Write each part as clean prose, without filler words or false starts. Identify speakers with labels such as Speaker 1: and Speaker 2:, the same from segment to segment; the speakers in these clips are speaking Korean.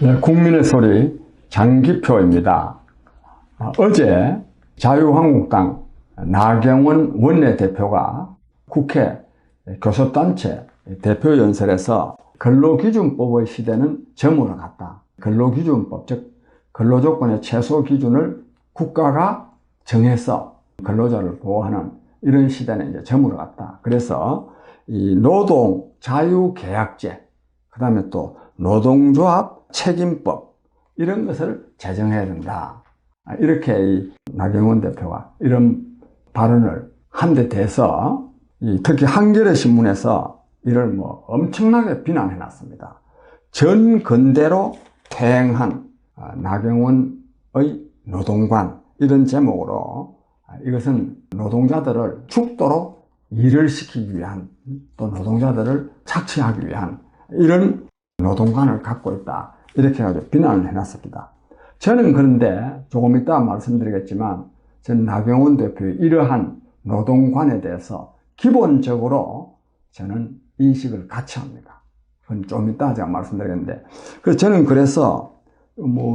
Speaker 1: 네, 국민의 소리 장기표입니다. 어제 자유한국당 나경원 원내대표가 국회 교섭단체 대표연설에서 근로기준법의 시대는 저물어 갔다. 근로기준법, 즉 근로조건의 최소 기준을 국가가 정해서 근로자를 보호하는 이런 시대는 이제 저물어 갔다. 그래서 이 노동 자유계약제, 그 다음에 또 노동조합 책임법, 이런 것을 제정해야 된다. 이렇게 이 나경원 대표가 이런 발언을 한 데 대해서 특히 한겨레 신문에서 이를 엄청나게 비난해 놨습니다. 전 근대로 퇴행한 나경원의 노동관, 이런 제목으로 이것은 노동자들을 죽도록 일을 시키기 위한, 또 노동자들을 착취하기 위한 이런 노동관을 갖고 있다, 이렇게 해가지고 비난을 해놨습니다. 저는 그런데 조금 이따 말씀드리겠지만, 저는 나경원 대표의 이러한 노동관에 대해서 기본적으로 저는 인식을 같이 합니다. 그건 좀 이따 제가 말씀드리겠는데, 저는 그래서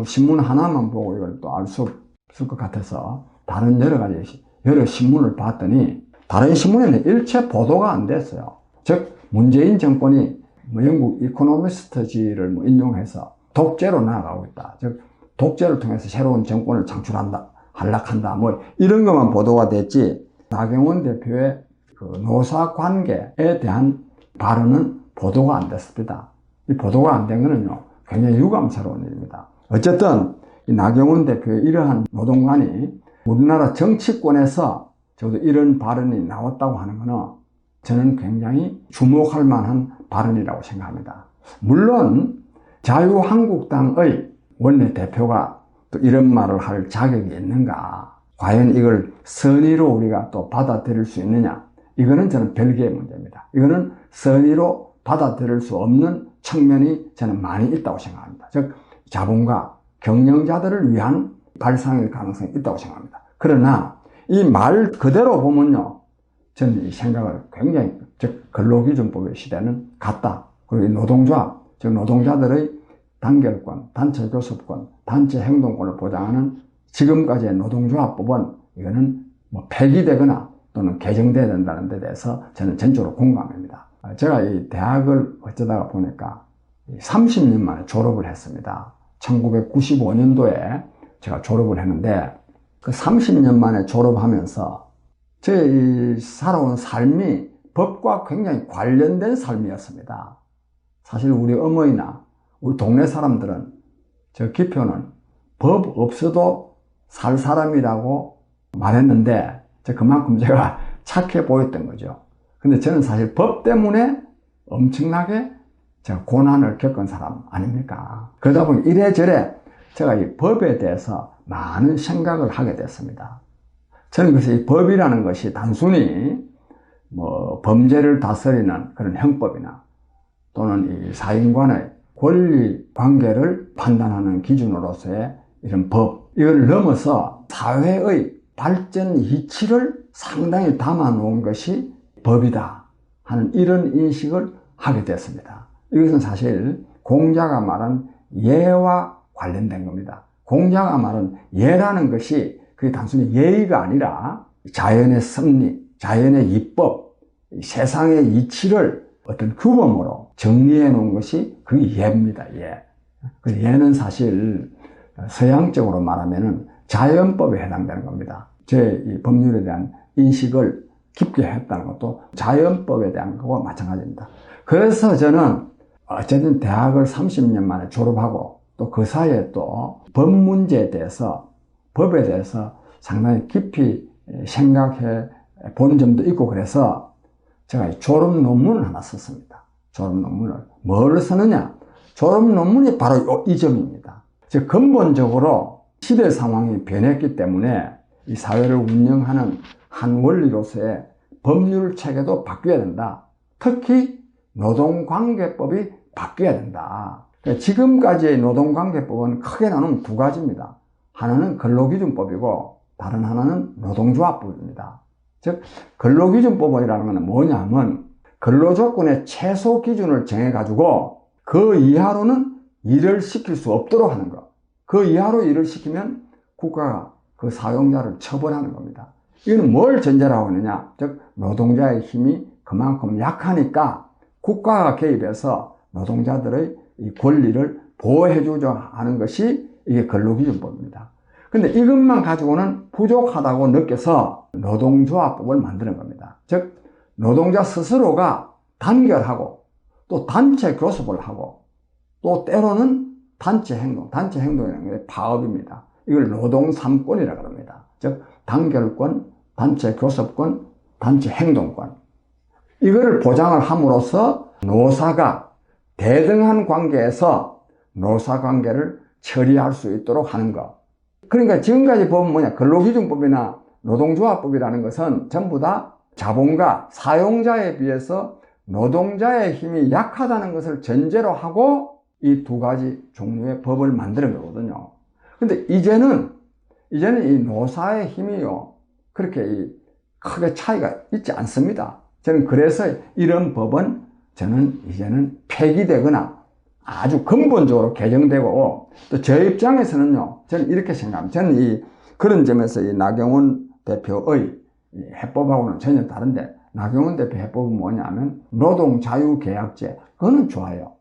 Speaker 1: 신문 하나만 보고 이걸 또 알 수 없을 것 같아서 다른 여러 신문을 봤더니 다른 신문에는 일체 보도가 안 됐어요. 즉 문재인 정권이 영국 이코노미스트지를 인용해서 독재로 나아가고 있다. 즉 독재를 통해서 새로운 정권을 창출한다, 한락한다, 이런 것만 보도가 됐지, 나경원 대표의 그 노사관계에 대한 발언은 보도가 안 됐습니다. 이 보도가 안 된 거는요, 굉장히 유감스러운 일입니다. 어쨌든 이 나경원 대표의 이러한 노동관이 우리나라 정치권에서 저도 이런 발언이 나왔다고 하는 것은 저는 굉장히 주목할 만한 발언이라고 생각합니다. 물론 자유한국당의 원내대표가 또 이런 말을 할 자격이 있는가, 과연 이걸 선의로 우리가 또 받아들일 수 있느냐, 이거는 저는 별개의 문제입니다. 이거는 선의로 받아들일 수 없는 측면이 저는 많이 있다고 생각합니다. 즉 자본가, 경영자들을 위한 발상일 가능성이 있다고 생각합니다. 그러나 이 말 그대로 보면요, 저는 이 생각을 굉장히, 즉 근로기준법의 시대는 갔다. 그리고 이 노동조합, 즉 노동자들의 단결권, 단체 교섭권, 단체 행동권을 보장하는 지금까지의 노동조합법은 이거는 폐기되거나 또는 개정돼야 된다는 데 대해서 저는 전적으로 공감합니다. 제가 이 대학을 어쩌다가 보니까 30년 만에 졸업을 했습니다. 1995년도에 제가 졸업을 했는데, 그 30년 만에 졸업하면서 제 살아온 삶이 법과 굉장히 관련된 삶이었습니다. 사실 우리 어머니나 우리 동네 사람들은 저 기표는 법 없어도 살 사람이라고 말했는데, 그만큼 제가 착해 보였던 거죠. 근데 저는 사실 법 때문에 엄청나게 제가 고난을 겪은 사람 아닙니까? 그러다 보니 이래저래 제가 이 법에 대해서 많은 생각을 하게 됐습니다. 저는 그래서 이 법이라는 것이 단순히 범죄를 다스리는 그런 형법이나 또는 이 사인간의 권리 관계를 판단하는 기준으로서의 이런 법, 이걸 넘어서 사회의 발전 이치를 상당히 담아 놓은 것이 법이다 하는 이런 인식을 하게 됐습니다. 이것은 사실 공자가 말한 예와 관련된 겁니다. 공자가 말한 예라는 것이 그게 단순히 예의가 아니라 자연의 섭리, 자연의 이법, 세상의 이치를 어떤 규범으로 정리해 놓은 것이 그 예입니다. 예. 그 예는 사실 서양적으로 말하면은 자연법에 해당되는 겁니다. 제 이 법률에 대한 인식을 깊게 했다는 것도 자연법에 대한 것과 마찬가지입니다. 그래서 저는 어쨌든 대학을 30년 만에 졸업하고 또 그 사이에 또 법 문제에 대해서, 법에 대해서 상당히 깊이 생각해 본 점도 있고, 그래서 제가 졸업 논문을 하나 썼습니다. 졸업 논문을. 뭘 쓰느냐? 졸업 논문이 바로 이 점입니다. 즉 근본적으로 시대 상황이 변했기 때문에 이 사회를 운영하는 한 원리로서의 법률 체계도 바뀌어야 된다. 특히 노동관계법이 바뀌어야 된다. 지금까지의 노동관계법은 크게 나누면 두 가지입니다. 하나는 근로기준법이고 다른 하나는 노동조합법입니다. 즉 근로기준법이라는 것은 뭐냐면 근로조건의 최소 기준을 정해가지고 그 이하로는 일을 시킬 수 없도록 하는 것. 그 이하로 일을 시키면 국가가 그 사용자를 처벌하는 겁니다. 이거는 뭘 전제로 하고 있느냐? 즉 노동자의 힘이 그만큼 약하니까 국가가 개입해서 노동자들의 이 권리를 보호해주자 하는 것이 이게 근로기준법입니다. 근데 이것만 가지고는 부족하다고 느껴서 노동조합법을 만드는 겁니다. 즉 노동자 스스로가 단결하고 또 단체 교섭을 하고 또 때로는 단체 행동이라는 게 파업입니다. 이걸 노동 3권이라고 합니다. 즉 단결권, 단체 교섭권, 단체 행동권. 이거를 보장을 함으로써 노사가 대등한 관계에서 노사관계를 처리할 수 있도록 하는 것. 그러니까 지금까지 보면 뭐냐, 근로기준법이나 노동조합법이라는 것은 전부 다 자본가, 사용자에 비해서 노동자의 힘이 약하다는 것을 전제로 하고 이 두 가지 종류의 법을 만드는 거거든요. 근데 이제는 이 노사의 힘이요, 그렇게 크게 차이가 있지 않습니다. 저는 그래서 이런 법은 저는 이제는 폐기되거나 아주 근본적으로 개정되고, 또 제 입장에서는요, 저는 이렇게 생각합니다. 저는 그런 점에서 이 나경원 대표의 해법하고는 전혀 다른데, 나경원 대표 해법은 뭐냐면 노동자유계약제, 그거는 좋아요.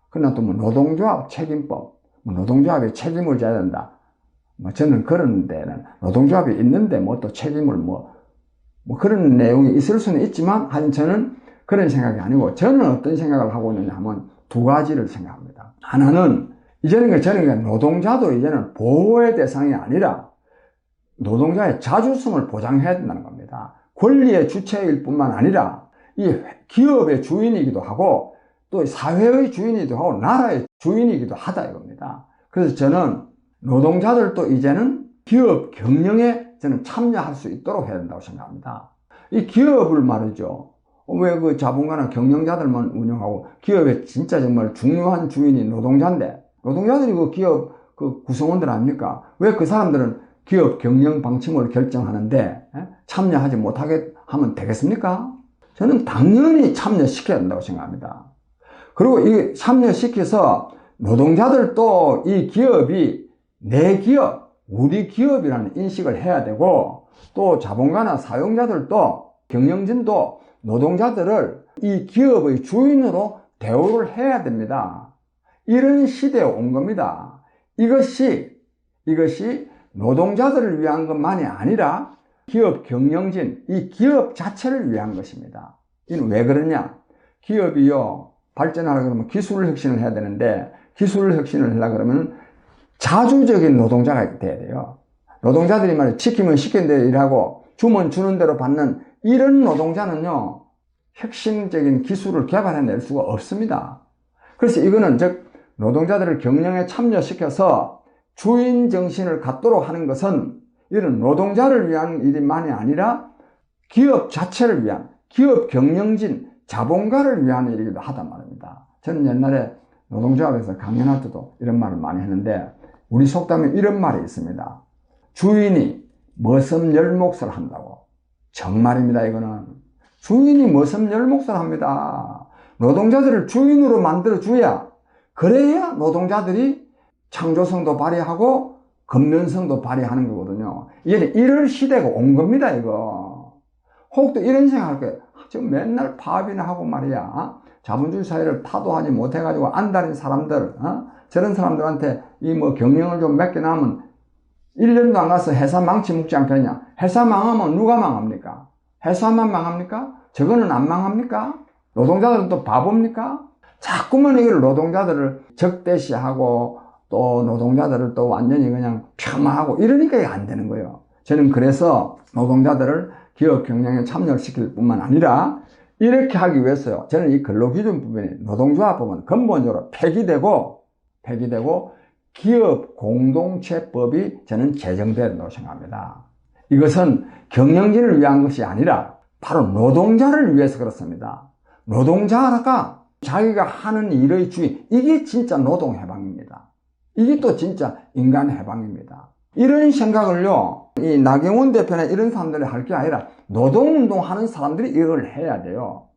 Speaker 1: 그러나 또 뭐 노동조합 책임법, 노동조합이 책임을 져야 된다. 저는 그런 데는 노동조합이 있는데 또 책임을 그런 내용이 있을 수는 있지만, 하여튼 저는 그런 생각이 아니고, 저는 어떤 생각을 하고 있느냐 하면 두 가지를 생각합니다. 하나는 저는 노동자도 이제는 보호의 대상이 아니라 노동자의 자주성을 보장해야 된다는 겁니다. 권리의 주체일 뿐만 아니라 이 기업의 주인이기도 하고 또 사회의 주인이기도 하고 나라의 주인이기도 하다 이겁니다. 그래서 저는 노동자들도 이제는 기업 경영에 저는 참여할 수 있도록 해야 된다고 생각합니다. 이 기업을 말이죠, 왜 그 자본가나 경영자들만 운영하고, 기업의 진짜 정말 중요한 주인이 노동자인데, 노동자들이 그 기업 그 구성원들 아닙니까? 왜 그 사람들은 기업 경영 방침을 결정하는데 참여하지 못하게 하면 되겠습니까? 저는 당연히 참여시켜야 된다고 생각합니다. 그리고 이 참여시켜서 노동자들도 이 기업이 내 기업, 우리 기업이라는 인식을 해야 되고, 또 자본가나 사용자들도, 경영진도 노동자들을 이 기업의 주인으로 대우를 해야 됩니다. 이런 시대에 온 겁니다. 이것이 노동자들을 위한 것만이 아니라 기업 경영진, 이 기업 자체를 위한 것입니다. 이는 왜 그러냐? 기업이요, 발전하려고 그러면 기술 혁신을 해야 되는데, 기술 혁신을 하려고 그러면 자주적인 노동자가 돼야 돼요. 노동자들이 말이야, 시키면 시키는 대로 일하고 주면 주는 대로 받는 이런 노동자는요, 혁신적인 기술을 개발해낼 수가 없습니다. 그래서 이거는 즉 노동자들을 경영에 참여시켜서 주인 정신을 갖도록 하는 것은 이런 노동자를 위한 일만이 아니라 기업 자체를 위한, 기업 경영진, 자본가를 위한 일이기도 하단 말입니다. 저는 옛날에 노동조합에서 강연할 때도 이런 말을 많이 했는데, 우리 속담에 이런 말이 있습니다. 주인이 머슴열목을 한다고. 정말입니다. 이거는 주인이 머슴열목을 합니다. 노동자들을 주인으로 만들어줘야, 그래야 노동자들이 창조성도 발휘하고 근면성도 발휘하는 거거든요. 이제 이럴 시대가 온 겁니다. 이거 혹도 이런 생각할 거예요. 지금 맨날 파업이나 하고 말이야, 자본주의 사회를 타도하지 못해가지고 안달인 사람들, 저런 사람들한테 경영을 좀 맡겨놓으면 1년도 안 가서 회사 망치 묵지 않겠냐? 회사 망하면 누가 망합니까? 회사만 망합니까? 저거는 안 망합니까? 노동자들은 또 바보입니까? 자꾸만 이걸 노동자들을 적대시하고 또 노동자들을 또 완전히 그냥 폄하하고 이러니까 이게 안 되는 거예요. 저는 그래서 노동자들을 기업 경영에 참여시킬 뿐만 아니라 이렇게 하기 위해서요, 저는 이 근로기준법인 노동조합법은 근본적으로 폐기되고 기업 공동체법이 저는 제정돼야 된다고 생각합니다. 이것은 경영진을 위한 것이 아니라 바로 노동자를 위해서 그렇습니다. 노동자가 자기가 하는 일의 주인, 이게 진짜 노동해방입니다. 이게 또 진짜 인간해방입니다. 이런 생각을요, 이 나경원 대표나 이런 사람들이 할 게 아니라 노동운동 하는 사람들이 이걸 해야 돼요.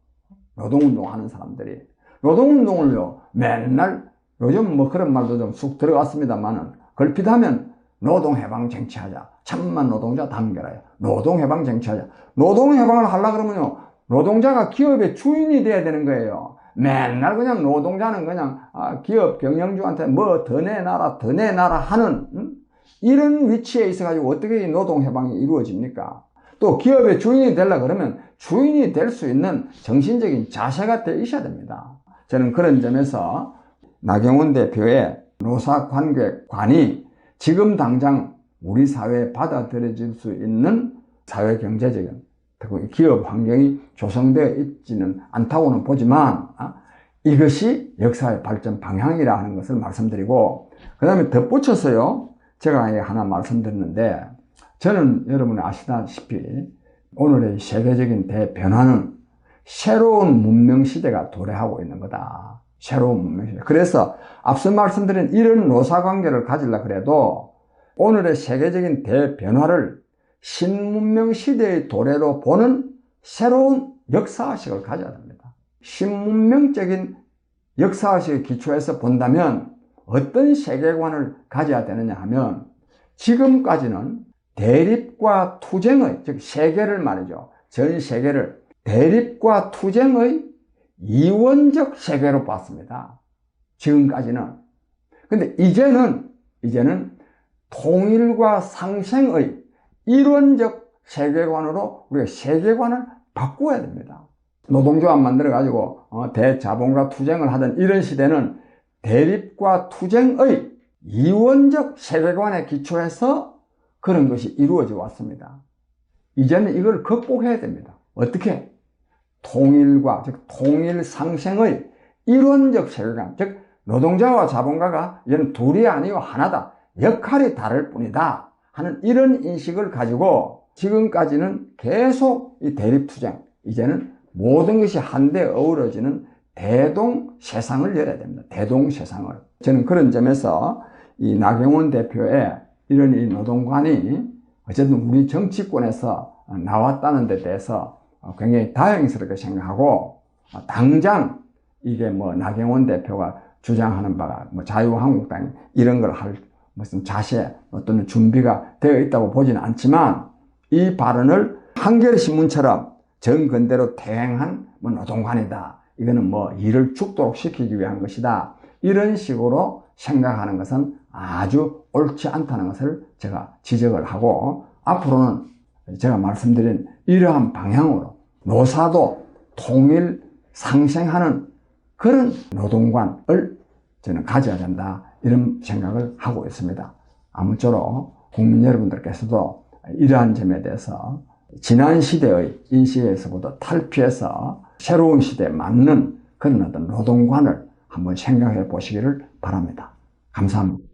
Speaker 1: 노동운동 하는 사람들이. 노동운동을요, 맨날 요즘 뭐 그런 말도 좀 쑥 들어갔습니다만은 걸핏하면 노동해방 쟁취하자. 천만 노동자 단결하자. 노동해방 쟁취하자. 노동해방을 하려고 그러면요, 노동자가 기업의 주인이 돼야 되는 거예요. 맨날 그냥 노동자는 그냥 기업 경영주한테 뭐 더 내놔라 더 내놔라 하는 이런 위치에 있어가지고 어떻게 이 노동해방이 이루어집니까? 또 기업의 주인이 되려고 그러면 주인이 될 수 있는 정신적인 자세가 돼 있어야 됩니다. 저는 그런 점에서 나경원 대표의 노사관계관이 지금 당장 우리 사회에 받아들여질 수 있는 사회경제적인 기업 환경이 조성되어 있지는 않다고는 보지만 이것이 역사의 발전 방향이라 하는 것을 말씀드리고, 그 다음에 덧붙여서요, 제가 하나 말씀드렸는데, 저는 여러분이 아시다시피 오늘의 세계적인 대변화는 새로운 문명시대가 도래하고 있는 거다. 새로운 문명시대. 그래서 앞서 말씀드린 이런 노사관계를 가지려고 그래도 오늘의 세계적인 대변화를 신문명시대의 도래로 보는 새로운 역사의식을 가져야 됩니다. 신문명적인 역사의식의 기초에서 본다면 어떤 세계관을 가져야 되느냐 하면, 지금까지는 대립과 투쟁의, 즉 세계를 말이죠, 전 세계를 대립과 투쟁의 이원적 세계로 봤습니다. 지금까지는. 근데 이제는 통일과 상생의 이론적 세계관으로 우리가 세계관을 바꿔야 됩니다. 노동조합 만들어가지고 대자본과 투쟁을 하던 이런 시대는 대립과 투쟁의 이원적 세계관에 기초해서 그런 것이 이루어져 왔습니다. 이제는 이걸 극복해야 됩니다. 어떻게? 통일과, 즉 통일 상생의 이론적 세계관, 즉 노동자와 자본가가 이제는 둘이 아니고 하나다, 역할이 다를 뿐이다 하는 이런 인식을 가지고 지금까지는 계속 이 대립투쟁, 이제는 모든 것이 한데 어우러지는 대동세상을 열어야 됩니다. 대동세상을. 저는 그런 점에서 이 나경원 대표의 이런 이 노동관이 어쨌든 우리 정치권에서 나왔다는 데 대해서 굉장히 다행스럽게 생각하고, 당장 이게 뭐 나경원 대표가 주장하는 바가 뭐 자유한국당이 이런 걸 할 무슨 자세 어떤 준비가 되어 있다고 보지는 않지만, 이 발언을 한겨레신문처럼 정근대로 퇴행한 뭐 노동관이다, 이거는 뭐 일을 죽도록 시키기 위한 것이다, 이런 식으로 생각하는 것은 아주 옳지 않다는 것을 제가 지적을 하고, 앞으로는 제가 말씀드린 이러한 방향으로 노사도 통일 상생하는 그런 노동관을 저는 가져야 된다, 이런 생각을 하고 있습니다. 아무쪼록 국민 여러분들께서도 이러한 점에 대해서 지난 시대의 인식에서부터 탈피해서 새로운 시대에 맞는 그런 어떤 노동관을 한번 생각해 보시기를 바랍니다. 감사합니다.